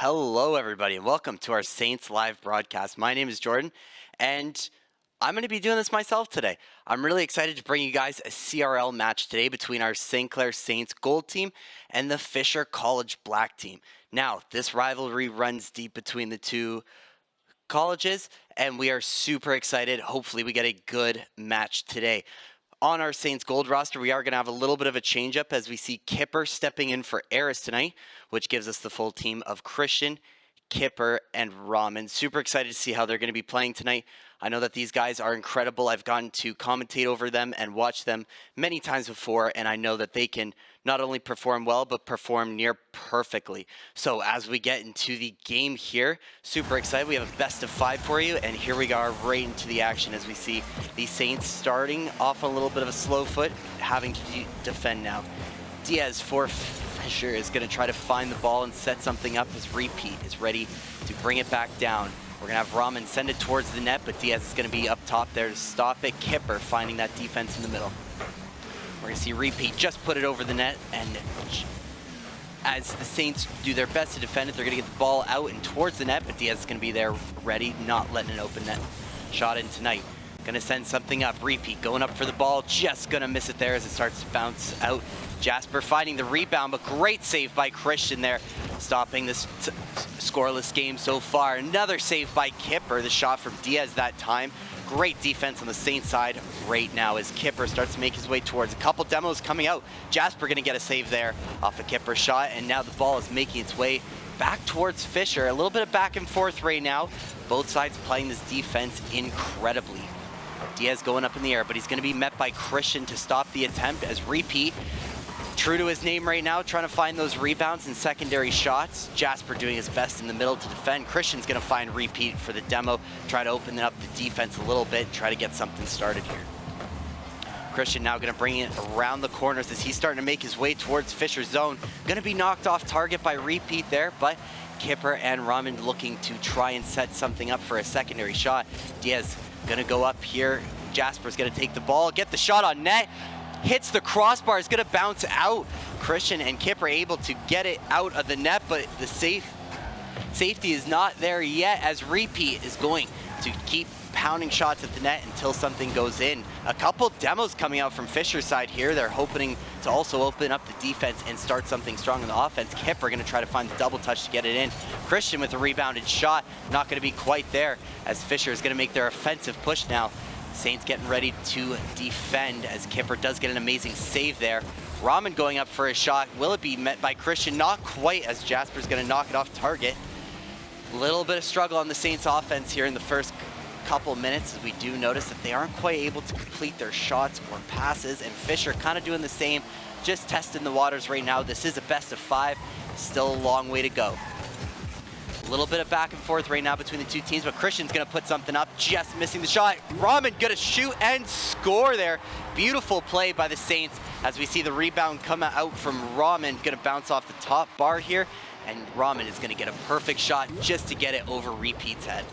Hello, everybody, and welcome to our Saints live broadcast. My name is Jordan, and I'm going to be doing this myself today. I'm really excited to bring you guys a CRL match today between our St. Clair Saints Gold team and the Fisher College Black team. Now, this rivalry runs deep between the two colleges, and we are super excited. Hopefully, we get a good match today. On our Saints Gold roster, we are going to have a little bit of a change-up as we see Kipper stepping in for Eris tonight, which gives us the full team of Christian, Kipper, and Raman. Super excited to see how they're going to be playing tonight. I know that these guys are incredible. I've gotten to commentate over them and watch them many times before, and I know that they can not only perform well, but perform near perfectly. So as we get into the game here, super excited. We have a best of 5 for you, and here we are right into the action as we see the Saints starting off a little bit of a slow foot, having to defend now. Diaz for Fisher is going to try to find the ball and set something up as Repeat is ready to bring it back down. We're going to have Raman send it towards the net, but Diaz is going to be up top there to stop it. Kipper finding that defense in the middle. We're going to see Repeat just put it over the net, and as the Saints do their best to defend it, they're going to get the ball out and towards the net, but Diaz is going to be there ready, not letting an open net shot in tonight. Going to send something up. Repeat going up for the ball, just going to miss it there as it starts to bounce out. Jasper finding the rebound, but great save by Christian there, stopping this scoreless game so far. Another save by Kipper, the shot from Diaz that time. Great defense on the Saints side right now as Kipper starts to make his way towards a couple demos coming out. Jasper going to get a save there off a Kipper shot, and now the ball is making its way back towards Fisher. A little bit of back and forth right now. Both sides playing this defense incredibly. Diaz going up in the air, but he's going to be met by Christian to stop the attempt as Repeat, true to his name right now, trying to find those rebounds and secondary shots. Jasper doing his best in the middle to defend. Christian's going to find Repeat for the demo, try to open up the defense a little bit, try to get something started here. Christian now going to bring it around the corners as he's starting to make his way towards Fisher's zone. Going to be knocked off target by Repeat there, but Kipper and Raman looking to try and set something up for a secondary shot. Diaz going to go up here. Jasper's going to take the ball, get the shot on net. Hits the crossbar, is going to bounce out. Christian and Kipper able to get it out of the net, but the safety is not there yet as Repeat is going to keep pounding shots at the net until something goes in. A couple demos coming out from Fisher's side here. They're hoping to also open up the defense and start something strong in the offense. Kipper going to try to find the double touch to get it in. Christian with a rebounded shot, not going to be quite there as Fisher is going to make their offensive push now. Saints getting ready to defend as Kipper does get an amazing save there. Raman going up for a shot. Will it be met by Christian? Not quite, as Jasper's going to knock it off target. A little bit of struggle on the Saints offense here in the first couple minutes, as we do notice that they aren't quite able to complete their shots or passes, and Fisher kind of doing the same, just testing the waters right now. This is a best of 5, still a long way to go. A little bit of back and forth right now between the two teams, but Christian's going to put something up, just missing the shot. Raman going to shoot and score there. Beautiful play by the Saints as we see the rebound come out from Raman. Going to bounce off the top bar here, and Raman is going to get a perfect shot just to get it over Repeat's head.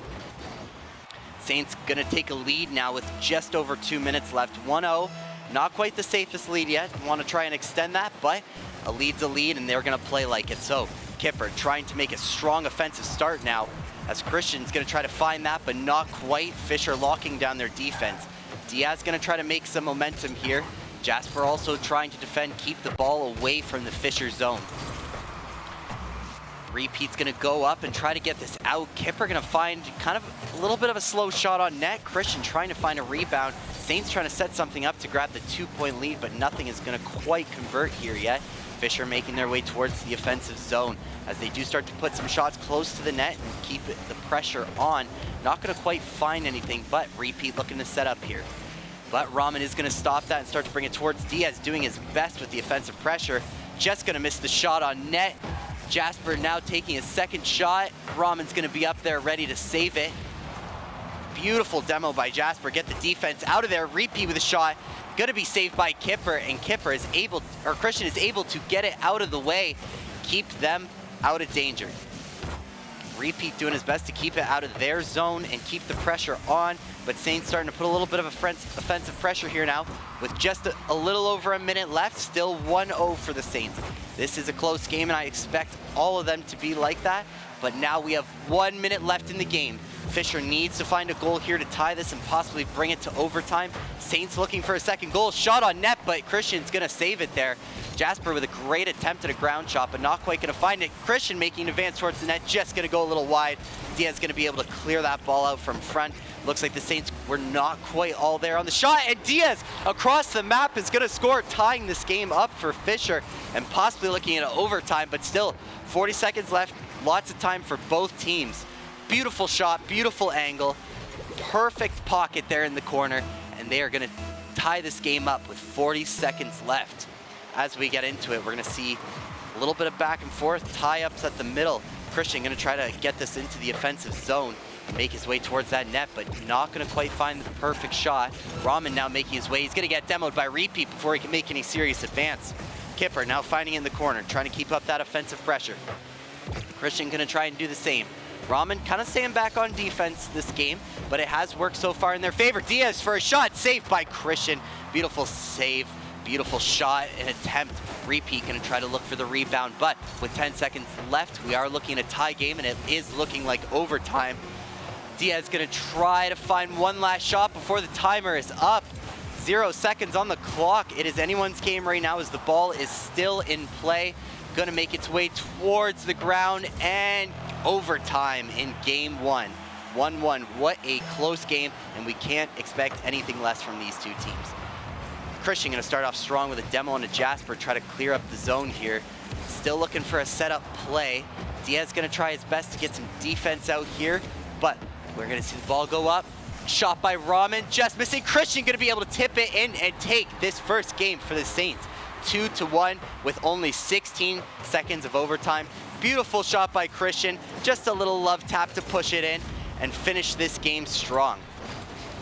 Saints going to take a lead now with just over 2 minutes left. 1-0, not quite the safest lead yet. Want to try and extend that, but a lead's a lead, and they're going to play like it. So Kipper trying to make a strong offensive start now as Christian's going to try to find that, but not quite. Fisher locking down their defense. Diaz going to try to make some momentum here. Jasper also trying to defend, keep the ball away from the Fisher zone. Repeat's going to go up and try to get this out. Kipper going to find kind of a little bit of a slow shot on net. Christian trying to find a rebound. Saints trying to set something up to grab the 2-point lead, but nothing is going to quite convert here yet. Fisher making their way towards the offensive zone as they do start to put some shots close to the net and keep the pressure on. Not going to quite find anything, but Repeat looking to set up here. But Raman is going to stop that and start to bring it towards Diaz, doing his best with the offensive pressure. Just going to miss the shot on net. Jasper now taking a second shot. Raman's going to be up there ready to save it. Beautiful demo by Jasper. Get the defense out of there. Repeat with a shot. Going to be saved by Kipper, and Kipper is able, or Christian is able to get it out of the way, keep them out of danger. Repeat doing his best to keep it out of their zone and keep the pressure on, but Saints starting to put a little bit of offensive pressure here now with just a little over a minute left. Still 1-0 for the Saints. This is a close game, and I expect all of them to be like that, but now we have 1 minute left in the game. Fisher needs to find a goal here to tie this and possibly bring it to overtime. Saints looking for a second goal. Shot on net, but Christian's going to save it there. Jasper with a great attempt at a ground shot, but not quite going to find it. Christian making an advance towards the net, just going to go a little wide. Diaz going to be able to clear that ball out from front. Looks like the Saints were not quite all there on the shot, and Diaz across the map is going to score, tying this game up for Fisher and possibly looking at overtime, but still 40 seconds left. Lots of time for both teams. Beautiful shot, beautiful angle, perfect pocket there in the corner, and they are going to tie this game up with 40 seconds left. As we get into it, we're going to see a little bit of back and forth, tie-ups at the middle. Christian going to try to get this into the offensive zone, make his way towards that net, but not going to quite find the perfect shot. Rahman now making his way. He's going to get demoed by Repeat before he can make any serious advance. Kipper now finding in the corner, trying to keep up that offensive pressure. Christian going to try and do the same. Rahman kind of staying back on defense this game, but it has worked so far in their favor. Diaz for a shot, saved by Christian. Beautiful save, beautiful shot and attempt. Repeat going to try to look for the rebound, but with 10 seconds left, we are looking at a tie game, and it is looking like overtime. Diaz going to try to find one last shot before the timer is up. 0 seconds on the clock. It is anyone's game right now as the ball is still in play. Going to make its way towards the ground, and overtime in game one. 1-1. What a close game, and we can't expect anything less from these two teams. Christian going to start off strong with a demo on a Jasper, try to clear up the zone here. Still looking for a setup play. Diaz going to try his best to get some defense out here, but we're going to see the ball go up. Shot by Rahman, just missing. Christian going to be able to tip it in and take this first game for the Saints. 2-1 with only 16 seconds of overtime. Beautiful shot by Christian. Just a little love tap to push it in and finish this game strong.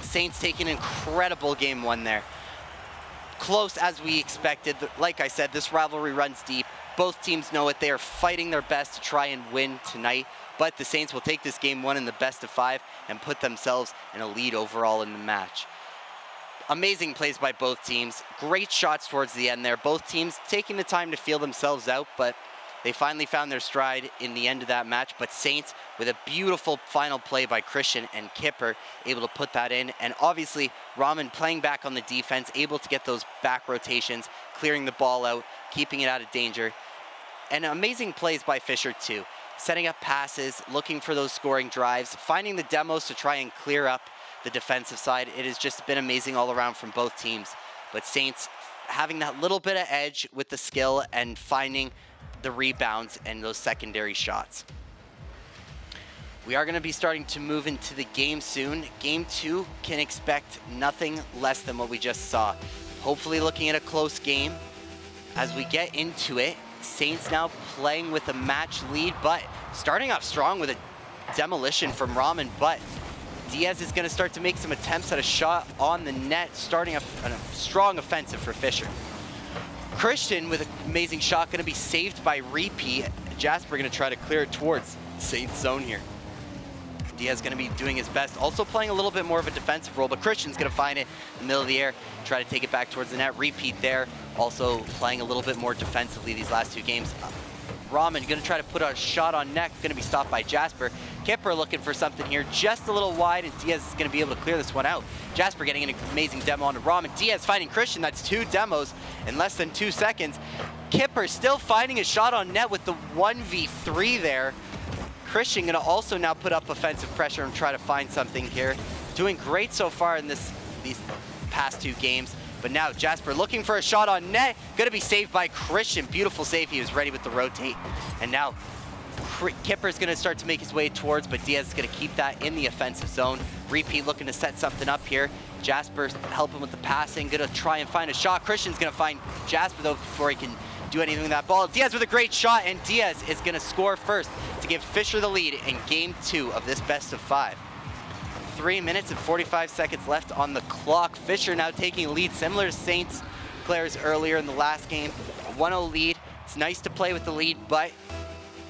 Saints taking an incredible game one there. Close as we expected. Like I said, this rivalry runs deep. Both teams know it. They are fighting their best to try and win tonight, but the Saints will take this game one in the best of 5 and put themselves in a lead overall in the match. Amazing plays by both teams. Great shots towards the end there. Both teams taking the time to feel themselves out, but they finally found their stride in the end of that match. But Saints with a beautiful final play by Christian and Kipper able to put that in. And obviously Rahman playing back on the defense, able to get those back rotations, clearing the ball out, keeping it out of danger. And amazing plays by Fisher too. Setting up passes, looking for those scoring drives, finding the demos to try and clear up the defensive side. It has just been amazing all around from both teams. But Saints having that little bit of edge with the skill and finding the rebounds and those secondary shots. We are going to be starting to move into the game soon. Game 2 can expect nothing less than what we just saw. Hopefully looking at a close game. As we get into it, Saints now playing with a match lead, but starting off strong with a demolition from Rahman, but Diaz is going to start to make some attempts at a shot on the net, starting a strong offensive for Fisher. Christian with an amazing shot, going to be saved by Repeat. Jasper going to try to clear it towards Saints zone here. Diaz going to be doing his best, also playing a little bit more of a defensive role, but Christian's going to find it in the middle of the air, try to take it back towards the net. Repeat there, also playing a little bit more defensively these last two games. Rahman going to try to put a shot on net, going to be stopped by Jasper. Kipper looking for something here, just a little wide, and Diaz is going to be able to clear this one out. Jasper getting an amazing demo onto Rahman. Diaz finding Christian, that's 2 demos in less than 2 seconds. Kipper still finding a shot on net with the 1v3 there. Christian going to also now put up offensive pressure and try to find something here. Doing great so far in these past 2 games. But now Jasper looking for a shot on net, going to be saved by Christian. Beautiful save, he was ready with the rotate. And now Kipper's going to start to make his way towards, but Diaz is going to keep that in the offensive zone. Repeat looking to set something up here. Jasper helping with the passing, going to try and find a shot. Christian's going to find Jasper though before he can do anything with that ball. Diaz with a great shot, and Diaz is going to score first to give Fisher the lead in game 2 of this best of 5. 3 minutes and 45 seconds left on the clock. Fisher now taking a lead similar to Saints Clair's earlier in the last game. A 1-0 lead. It's nice to play with the lead, but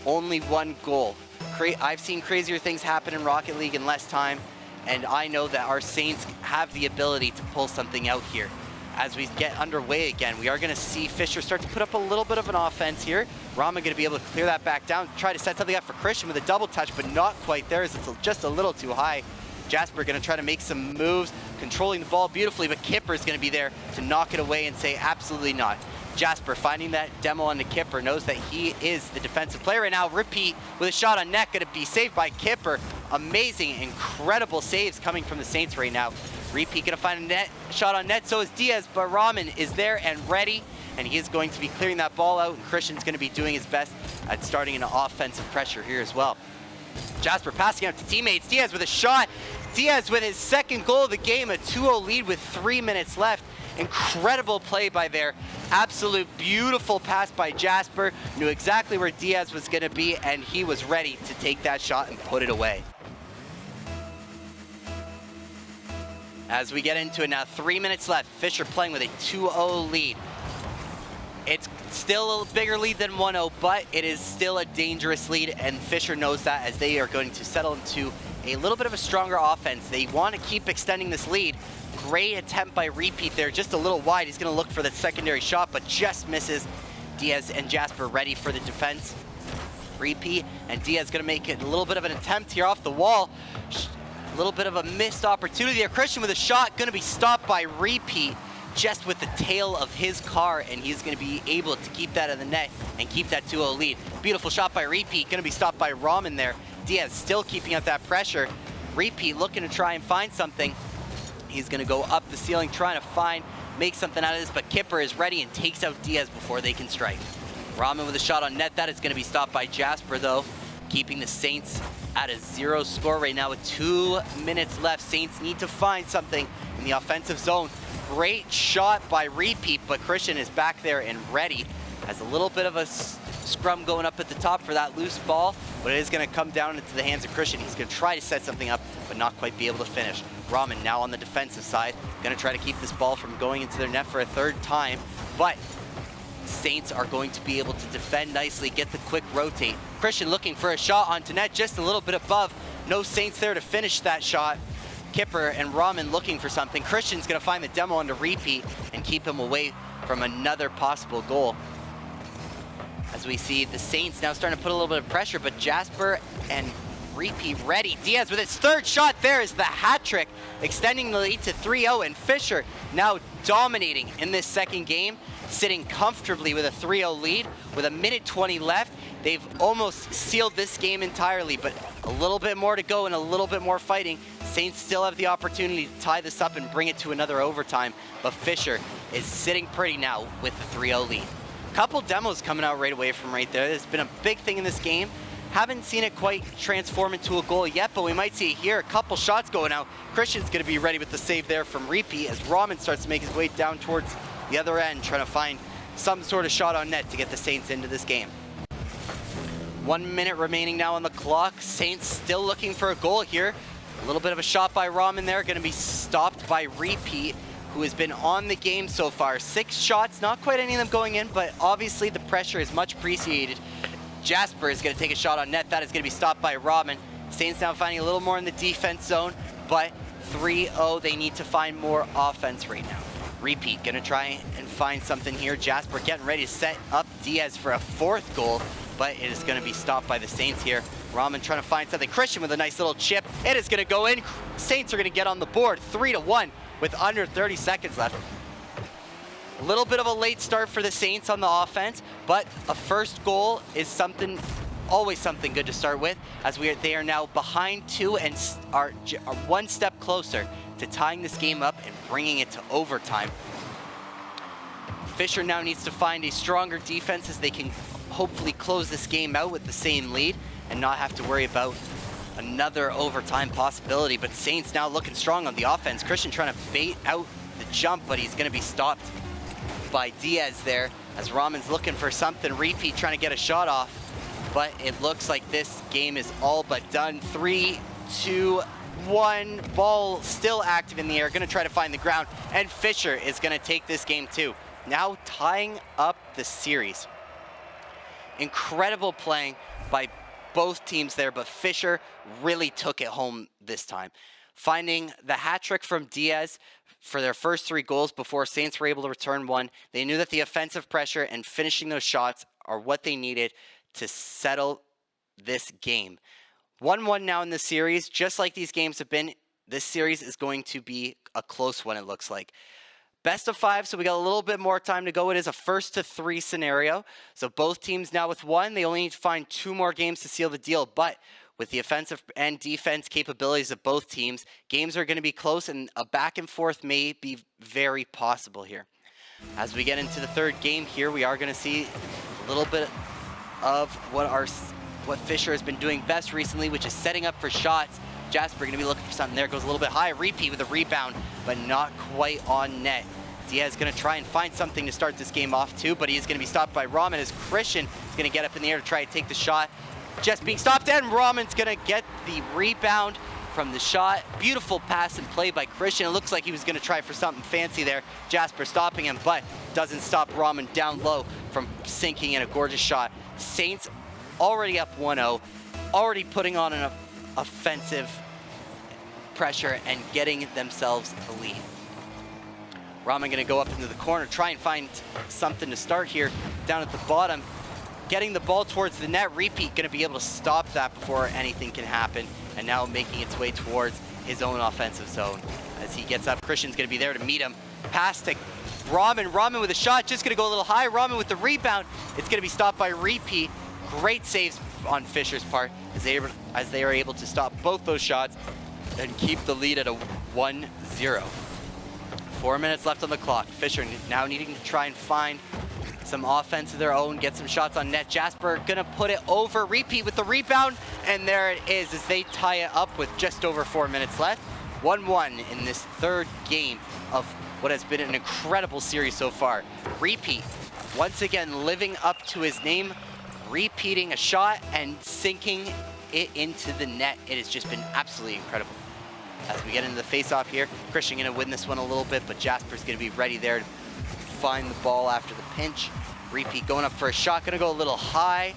only 1 goal. I've seen crazier things happen in Rocket League in less time, and I know that our Saints have the ability to pull something out here. As we get underway again, we are going to see Fisher start to put up a little bit of an offense here. Raman going to be able to clear that back down, try to set something up for Christian with a double touch, but not quite there as it's just a little too high. Jasper going to try to make some moves, controlling the ball beautifully, but Kipper is going to be there to knock it away and say absolutely not. Jasper finding that demo on the Kipper, knows that he is the defensive player right now. Repeat with a shot on net, going to be saved by Kipper. Amazing, incredible saves coming from the Saints right now. Repeat going to find a net shot on net, so is Diaz, but Raman is there and ready, and he is going to be clearing that ball out, and Christian's going to be doing his best at starting an offensive pressure here as well. Jasper passing out to teammates. Diaz with a shot. Diaz with his second goal of the game, a 2-0 lead with 3 minutes left. Incredible play by there. Absolute beautiful pass by Jasper. Knew exactly where Diaz was going to be, and he was ready to take that shot and put it away. As we get into it now, 3 minutes left. Fisher playing with a 2-0 lead. It's still a bigger lead than 1-0, but it is still a dangerous lead, and Fisher knows that as they are going to settle into a little bit of a stronger offense. They want to keep extending this lead. Great attempt by Repeat there, just a little wide. He's going to look for the secondary shot, but just misses. Diaz and Jasper ready for the defense. Repeat, and Diaz going to make it a little bit of an attempt here off the wall. A little bit of a missed opportunity there. Christian with a shot, going to be stopped by Repeat just with the tail of his car, and he's going to be able to keep that in the net and keep that 2-0 lead. Beautiful shot by Repeat, going to be stopped by Raman there. Diaz still keeping up that pressure. Repeat looking to try and find something. He's going to go up the ceiling trying to make something out of this, but Kipper is ready and takes out Diaz before they can strike. Raman with a shot on net. That is going to be stopped by Jasper though, keeping the Saints at a 0 score right now with 2 minutes left. Saints need to find something in the offensive zone. Great shot by Repeat, but Christian is back there and ready. Has a little bit of a scrum going up at the top for that loose ball, but it is going to come down into the hands of Christian. He's going to try to set something up, but not quite be able to finish. Raman now on the defensive side, going to try to keep this ball from going into their net for a third time, but Saints are going to be able to defend nicely, get the quick rotate. Christian looking for a shot onto net, just a little bit above. No Saints there to finish that shot. Kipper and Raman looking for something. Christian's going to find the demo onto Repeat and keep him away from another possible goal. As we see the Saints now starting to put a little bit of pressure, but Jasper and Repeat ready. Diaz with his third shot there is the hat trick, extending the lead to 3-0, and Fisher now dominating in this second game, sitting comfortably with a 3-0 lead with 1:20 left. They've almost sealed this game entirely, but a little bit more to go and a little bit more fighting. Saints still have the opportunity to tie this up and bring it to another overtime, but Fisher is sitting pretty now with the 3-0 lead. Couple demos coming out right away from right there. It's been a big thing in this game. Haven't seen it quite transform into a goal yet, but we might see it here. A couple shots going out. Christian's going to be ready with the save there from Repeat as Raman starts to make his way down towards the other end, trying to find some sort of shot on net to get the Saints into this game. 1 minute remaining now on the clock. Saints still looking for a goal here. A little bit of a shot by Raman there, going to be stopped by Repeat, who has been on the game so far. 6 shots, not quite any of them going in, but obviously the pressure is much appreciated. Jasper is going to take a shot on net. That is going to be stopped by Raman. Saints now finding a little more in the defense zone, but 3-0, they need to find more offense right now. Repeat going to try and find something here. Jasper getting ready to set up Diaz for a 4th goal, but it is going to be stopped by the Saints here. Raman trying to find something. Christian with a nice little chip. It is going to go in. Saints are going to get on the board 3-1 with under 30 seconds left. A little bit of a late start for the Saints on the offense, but a first goal is always something good to start with, as they are now behind 2 and are 1 step closer to tying this game up and bringing it to overtime. Fisher now needs to find a stronger defense as they can hopefully close this game out with the same lead and not have to worry about another overtime possibility. But Saints now looking strong on the offense. Christian trying to bait out the jump, but he's going to be stopped by Diaz there as Raman's looking for something. Repeat trying to get a shot off, but it looks like this game is all but done. 3, 2, 1, ball still active in the air, gonna try to find the ground, and Fisher is gonna take this game too. Now tying up the series. Incredible playing by both teams there, but Fisher really took it home this time. Finding the hat trick from Diaz for their first 3 goals before Saints were able to return one. They knew that the offensive pressure and finishing those shots are what they needed to settle this game. 1-1 now in the series. Just like these games have been, this series is going to be a close one, it looks like. Best of 5, so we got a little bit more time to go. It is a 1-3 scenario. So both teams now with 1. They only need to find 2 more games to seal the deal. But with the offensive and defense capabilities of both teams, games are going to be close, and a back and forth may be very possible here. As we get into the 3rd game here, we are going to see a little bit of what Fisher has been doing best recently, which is setting up for shots. Jasper going to be looking for something there. Goes a little bit high. Repeat with a rebound, but not quite on net. Diaz going to try and find something to start this game off too, but he's going to be stopped by Rahman as Christian is going to get up in the air to try to take the shot. Just being stopped, and Rahman's going to get the rebound from the shot. Beautiful pass and play by Christian. It looks like he was going to try for something fancy there. Jasper stopping him, but doesn't stop Rahman down low from sinking in a gorgeous shot. Saints already up 1-0, already putting on an offensive pressure and getting themselves the lead. Rahman going to go up into the corner, try and find something to start here down at the bottom. Getting the ball towards the net. Repeat going to be able to stop that before anything can happen, and now making its way towards his own offensive zone. As he gets up, Christian's going to be there to meet him. Pass to Rahman. Rahman with a shot, just going to go a little high. Rahman with the rebound. It's going to be stopped by Repeat. Great saves on Fisher's part as they are able to stop both those shots and keep the lead at a 1-0. 4 minutes left on the clock. Fisher now needing to try and find some offense of their own, get some shots on net. Jasper gonna put it over. Repeat with the rebound, and there it is as they tie it up with just over 4 minutes left. 1-1 in this 3rd game of what has been an incredible series so far. Repeat, once again living up to his name, repeating a shot and sinking it into the net. It has just been absolutely incredible. As we get into the face-off here, Christian gonna win this one a little bit, but Jasper's gonna be ready there to find the ball after the pinch. Repeat going up for a shot, gonna go a little high.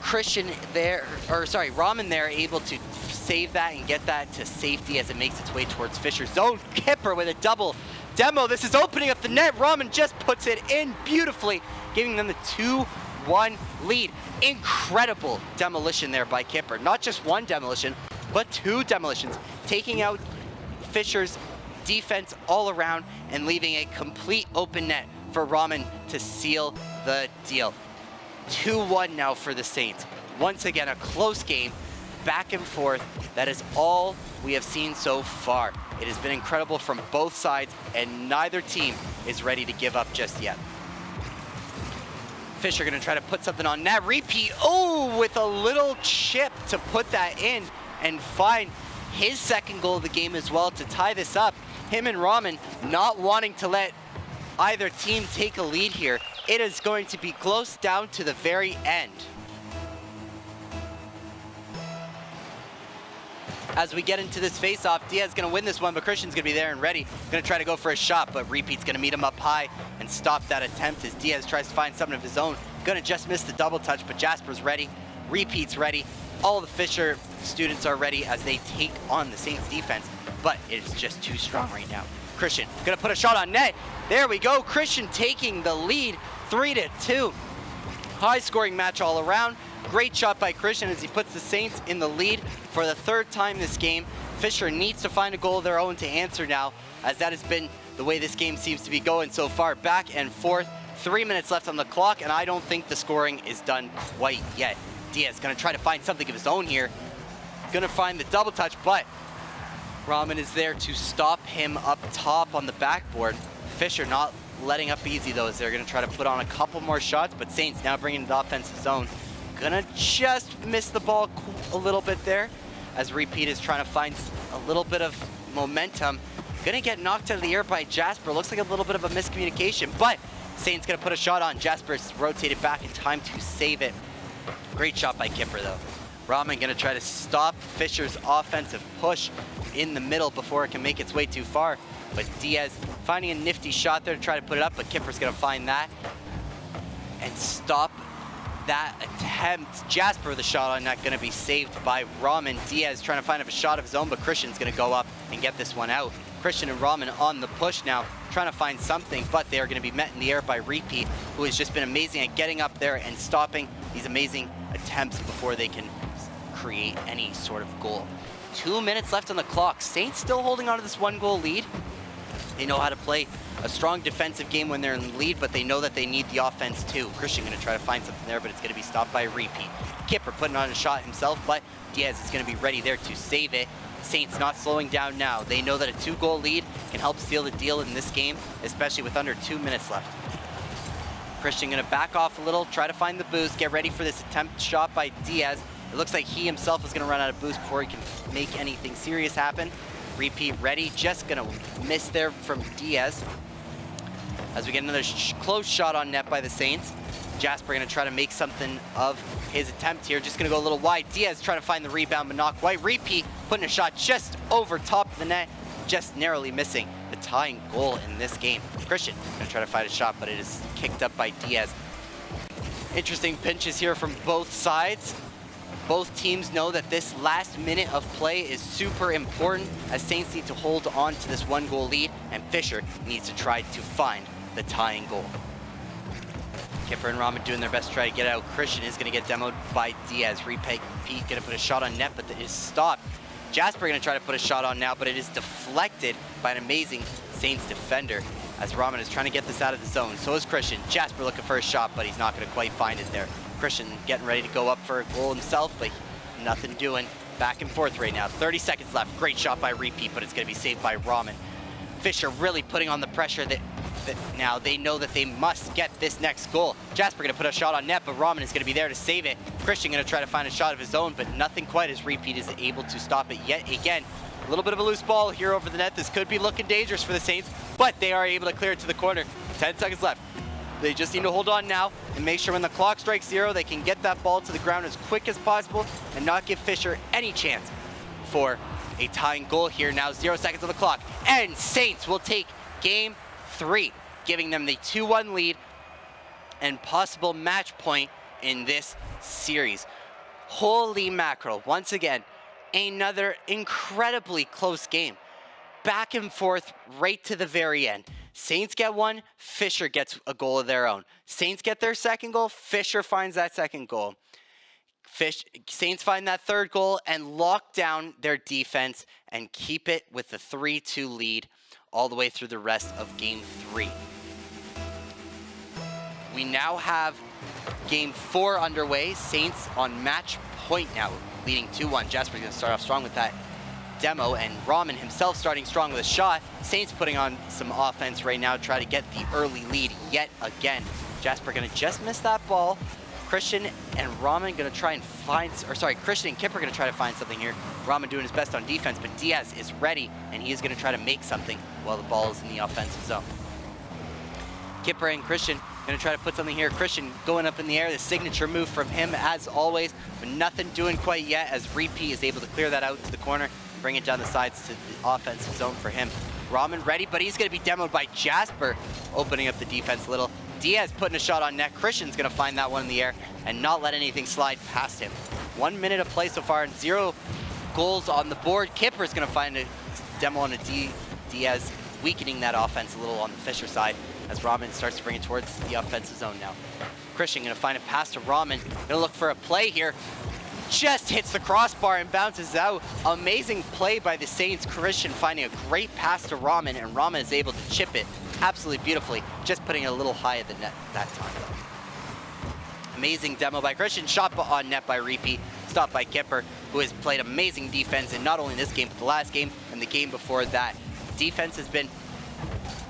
Christian there, or sorry, Rahman there, able to save that and get that to safety as it makes its way towards Fisher's zone. Kipper with a double demo. This is opening up the net. Rahman just puts it in beautifully, giving them the 2-1 lead. Incredible demolition there by Kipper. Not just one demolition, but 2 demolitions, taking out Fisher's defense all around and leaving a complete open net for Rahman to seal the deal. 2-1 now for the Saints. Once again, a close game, back and forth. That is all we have seen so far. It has been incredible from both sides, and neither team is ready to give up just yet. Fisher gonna try to put something on net. Repeat, oh, with a little chip to put that in and find his 2nd goal of the game as well to tie this up. Him and Rahman not wanting to let either team take a lead here. It is going to be close down to the very end. As we get into this face-off, Diaz going to win this one, but Christian's going to be there and ready. Going to try to go for a shot, but Repeat's going to meet him up high and stop that attempt as Diaz tries to find something of his own. Going to just miss the double touch, but Jasper's ready. Repeat's ready. All the Fisher students are ready as they take on the Saints defense, but it is just too strong right now. Christian going to put a shot on net. There we go. Christian taking the lead, 3-2. High-scoring match all around. Great shot by Christian as he puts the Saints in the lead for the 3rd time this game. Fisher needs to find a goal of their own to answer now, as that has been the way this game seems to be going so far. Back and forth. 3 minutes left on the clock, and I don't think the scoring is done quite yet. Diaz going to try to find something of his own here. Going to find the double touch, but Rahman is there to stop him up top on the backboard. Fisher not letting up easy though, as they're going to try to put on a couple more shots, but Saints now bringing the offensive zone. Gonna just miss the ball a little bit there, as Repeat is trying to find a little bit of momentum. Gonna get knocked out of the air by Jasper. Looks like a little bit of a miscommunication, but Saints gonna put a shot on. Jasper's rotated back in time to save it. Great shot by Kipper though. Rahman gonna try to stop Fisher's offensive push in the middle before it can make its way too far. But Diaz finding a nifty shot there to try to put it up, but Kipper's gonna find that and stop that attempt. Jasper, the shot on net, going to be saved by Ramen. Diaz trying to find a shot of his own, but Christian's going to go up and get this one out. Christian and Ramen on the push now, trying to find something, but they are going to be met in the air by Repeat, who has just been amazing at getting up there and stopping these amazing attempts before they can create any sort of goal. 2 minutes left on the clock. Saints still holding on to this 1-goal lead. They know how to play a strong defensive game when they're in the lead, but they know that they need the offense too. Christian going to try to find something there, but it's going to be stopped by Repeat. Kipper putting on a shot himself, but Diaz is going to be ready there to save it. Saints not slowing down now. They know that a 2-goal lead can help seal the deal in this game, especially with under 2 minutes left. Christian going to back off a little, try to find the boost, get ready for this attempt shot by Diaz. It looks like he himself is going to run out of boost before he can make anything serious happen. Repeat ready, just going to miss there from Diaz. As we get another close shot on net by the Saints. Jasper going to try to make something of his attempt here. Just going to go a little wide. Diaz trying to find the rebound, but not quite. Repeat putting a shot just over top of the net, just narrowly missing the tying goal in this game. Christian going to try to find a shot, but it is kicked up by Diaz. Interesting pinches here from both sides. Both teams know that this last minute of play is super important, as Saints need to hold on to this 1-goal lead, and Fisher needs to try to find the tying goal. Kipper and Ramen doing their best to try to get out. Christian is going to get demoed by Diaz. Repeat going to put a shot on net, but it is stopped. Jasper going to try to put a shot on now, but it is deflected by an amazing Saints defender, as Ramen is trying to get this out of the zone. So is Christian. Jasper looking for a shot, but he's not going to quite find it there. Christian getting ready to go up for a goal himself, but nothing doing. Back and forth right now. 30 seconds left. Great shot by Repeat, but it's going to be saved by Ramen. Fisher really putting on the pressure that now they know that they must get this next goal. Jasper going to put a shot on net, but Ramen is going to be there to save it. Christian going to try to find a shot of his own, but nothing quite, as Repeat is able to stop it yet again. A little bit of a loose ball here over the net. This could be looking dangerous for the Saints, but they are able to clear it to the corner. 10 seconds left. They just need to hold on now and make sure when the clock strikes 0, they can get that ball to the ground as quick as possible and not give Fisher any chance for a tying goal here. Now 0 seconds on the clock, and Saints will take game 3, giving them the 2-1 lead and possible match point in this series. Holy mackerel, once again, another incredibly close game. Back and forth right to the very end. Saints get one, Fisher gets a goal of their own. Saints get their second goal, Fisher finds that second goal. Saints find that third goal and lock down their defense and keep it with the 3-2 lead all the way through the rest of game 3. We now have game 4 underway. Saints on match point now, leading 2-1. Jasper's going to start off strong with that demo, and Ramen himself starting strong with a shot. Saints putting on some offense right now, try to get the early lead yet again. Jasper going to just miss that ball. Christian and Ramen going to try and find, Christian and Kipper going to try to find something here. Ramen doing his best on defense, but Diaz is ready, and he is going to try to make something while the ball is in the offensive zone. Kipper and Christian going to try to put something here. Christian going up in the air, the signature move from him as always, but nothing doing quite yet, as Repeat is able to clear that out to the corner, bring it down the sides to the offensive zone for him. Ramen ready, but he's going to be demoed by Jasper, opening up the defense a little. Diaz putting a shot on net. Christian's going to find that one in the air and not let anything slide past him. 1 minute of play so far and 0 goals on the board. Kipper's going to find a demo on a Diaz, weakening that offense a little on the Fisher side as Ramen starts to bring it towards the offensive zone now. Christian going to find a pass to Ramen. Going to look for a play here. Just hits the crossbar and bounces out. Amazing play by the Saints. Christian finding a great pass to Ramen, and Ramen is able to chip it absolutely beautifully, just putting it a little high at the net that time. Amazing demo by Christian, shot on net by Repeat, stopped by Kipper, who has played amazing defense in not only this game, but the last game and the game before that. Defense has been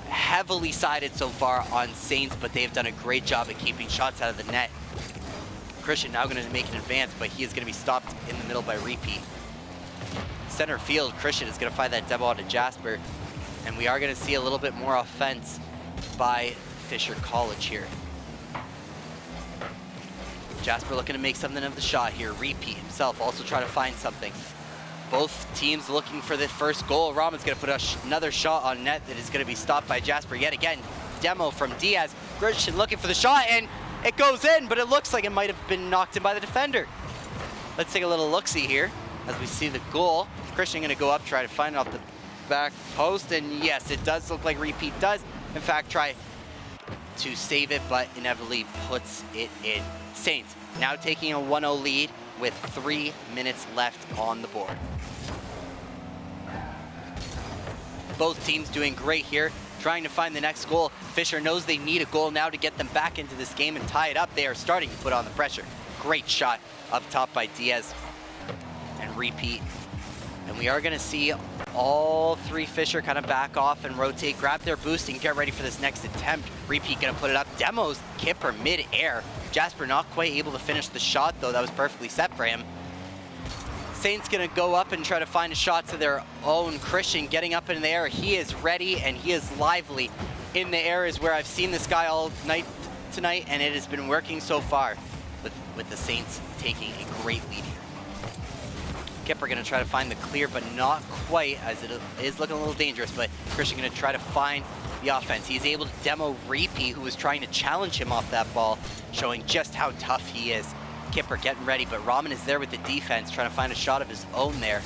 heavily sided so far on Saints, but they have done a great job at keeping shots out of the net. Christian now going to make an advance, but he is going to be stopped in the middle by Repeat. Center field, Christian is going to find that demo onto Jasper, and we are going to see a little bit more offense by Fisher College here. Jasper looking to make something of the shot here. Repeat himself also trying to find something. Both teams looking for the first goal. Ramen's going to put another shot on net that is going to be stopped by Jasper yet again. Demo from Diaz. Christian looking for the shot, and It goes in, but it looks like it might have been knocked in by the defender. Let's take a little look-see here as we see the goal. Christian gonna go up, try to find it off the back post, and yes, it does look like Repeat does, in fact, try to save it, but inevitably puts it in. Saints now taking a 1-0 lead with 3 minutes left on the board. Both teams doing great here, trying to find the next goal. Fisher knows they need a goal now to get them back into this game and tie it up. They are starting to put on the pressure. Great shot up top by Diaz and Repeat. And we are gonna see all three Fisher kind of back off and rotate, grab their boost and get ready for this next attempt. Repeat gonna put it up. Demos Kipper mid-air. Jasper not quite able to finish the shot though. That was perfectly set for him. Saints gonna go up and try to find a shot to their own. Christian getting up in the air. He is ready and he is lively. In the air is where I've seen this guy all night tonight, and it has been working so far with the Saints taking a great lead here. Kipper gonna try to find the clear, but not quite, as it is looking a little dangerous, but Christian gonna try to find the offense. He's able to demo Repeat, who was trying to challenge him off that ball, showing just how tough he is. Kipper getting ready, but Rahman is there with the defense, trying to find a shot of his own there.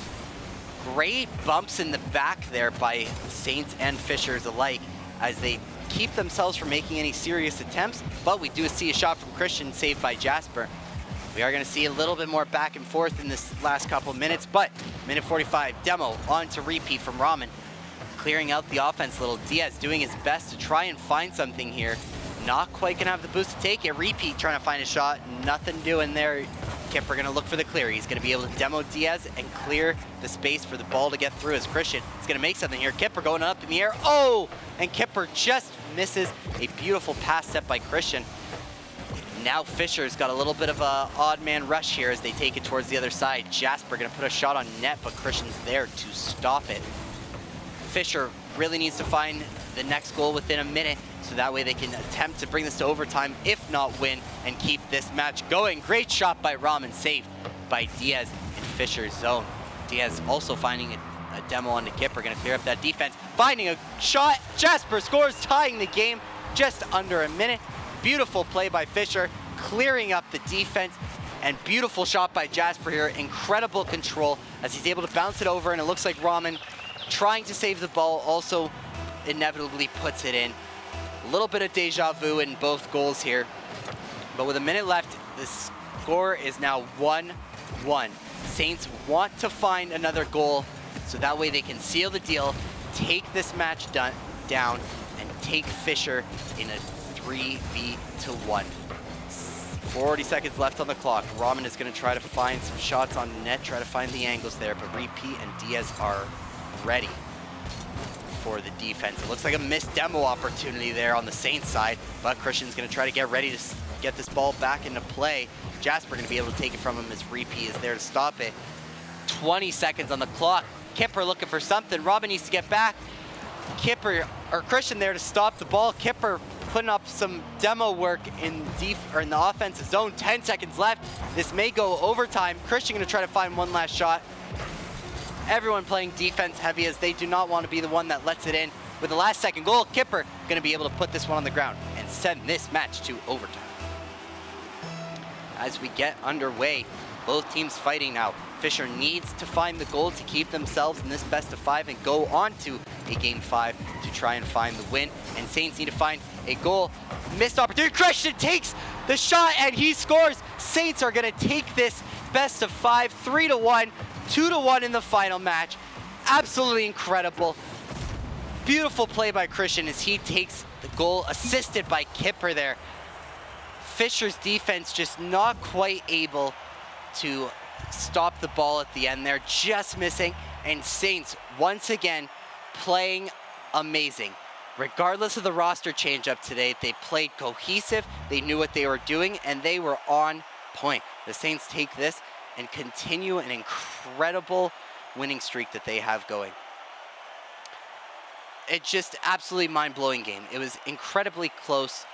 Great bumps in the back there by Saints and Fishers alike, as they keep themselves from making any serious attempts, but we do see a shot from Christian saved by Jasper. We are going to see a little bit more back and forth in this last couple of minutes, but minute 45, demo on to Repeat from Rahman. Clearing out the offense a little. Diaz doing his best to try and find something here. Not quite going to have the boost to take it. Repeat trying to find a shot. Nothing doing there. Kipper going to look for the clear. He's going to be able to demo Diaz and clear the space for the ball to get through as Christian is going to make something here. Kipper going up in the air. Oh! And Kipper just misses a beautiful pass set by Christian. Now Fisher's got a little bit of a odd man rush here as they take it towards the other side. Jasper going to put a shot on net, but Christian's there to stop it. Fisher really needs to find the next goal within a minute, so that way they can attempt to bring this to overtime, if not win, and keep this match going. Great shot by Rahman, saved by Diaz in Fisher's zone. Diaz also finding a demo on the Kipper, going to clear up that defense, finding a shot. Jasper scores, tying the game just under a minute. Beautiful play by Fisher, clearing up the defense, and beautiful shot by Jasper here. Incredible control as he's able to bounce it over, and it looks like Rahman trying to save the ball also inevitably puts it in. A little bit of deja vu in both goals here, but with a minute left, the score is now 1-1. Saints want to find another goal so that way they can seal the deal, take this match down, and take Fisher in a 3v1. 40 seconds left on the clock. Rahman is going to try to find some shots on net, try to find the angles there, but Repeat and Diaz are ready for the defense. It looks like a missed demo opportunity there on the Saints side, but Christian's going to try to get ready to get this ball back into play. Jasper going to be able to take it from him as Repeat is there to stop it. 20 seconds on the clock. Kipper looking for something. Rahman needs to get back. Christian there to stop the ball. Kipper putting up some demo work in the offensive zone. 10 seconds left. This may go overtime. Christian going to try to find one last shot. Everyone playing defense heavy as they do not want to be the one that lets it in. With the last second goal, Kipper going to be able to put this one on the ground and send this match to overtime. As we get underway, both teams fighting now. Fisher needs to find the goal to keep themselves in this best of 5 and go on to a game 5 to try and find the win. And Saints need to find a goal. Missed opportunity. Christian takes the shot and he scores. Saints are going to take this best of 5, 3-1, 2-1 in the final match. Absolutely incredible. Beautiful play by Christian as he takes the goal, assisted by Kipper there. Fisher's defense just not quite able to stop the ball at the end there, just missing. And Saints once again playing amazing. Regardless of the roster change up today, they played cohesive, they knew what they were doing, and they were on point. The Saints take this and continue an incredible winning streak that they have going. It's just absolutely mind-blowing game. It was incredibly close.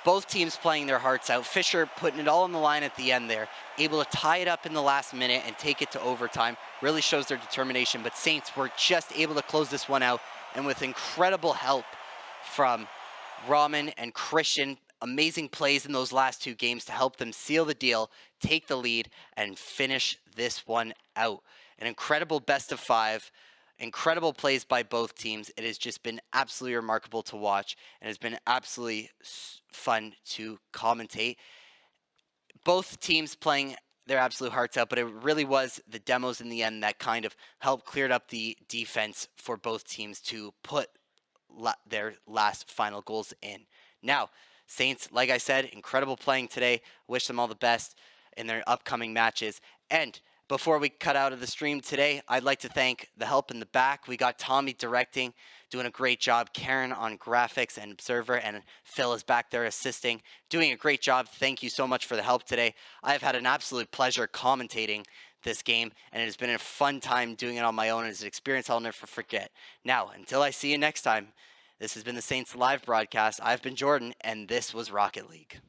Both teams playing their hearts out. Fisher putting it all on the line at the end there, able to tie it up in the last minute and take it to overtime. Really shows their determination, but Saints were just able to close this one out, and with incredible help from Rahman and Christian amazing plays in those last two games to help them seal the deal, take the lead, and finish this one out. An incredible best of five. Incredible plays by both teams. It has just been absolutely remarkable to watch, and it's been absolutely fun to commentate. Both teams playing their absolute hearts out, but it really was the demos in the end that kind of helped cleared up the defense for both teams to put their last final goals in. Now, Saints, like I said, incredible playing today. Wish them all the best in their upcoming matches. And before we cut out of the stream today, I'd like to thank the help in the back. We got Tommy directing, doing a great job. Karen on graphics and Observer, and Phil is back there assisting, doing a great job. Thank you so much for the help today. I have had an absolute pleasure commentating this game, and it has been a fun time doing it on my own. It's an experience I'll never forget. Now, until I see you next time, this has been the Saints Live broadcast. I've been Jordan, and this was Rocket League.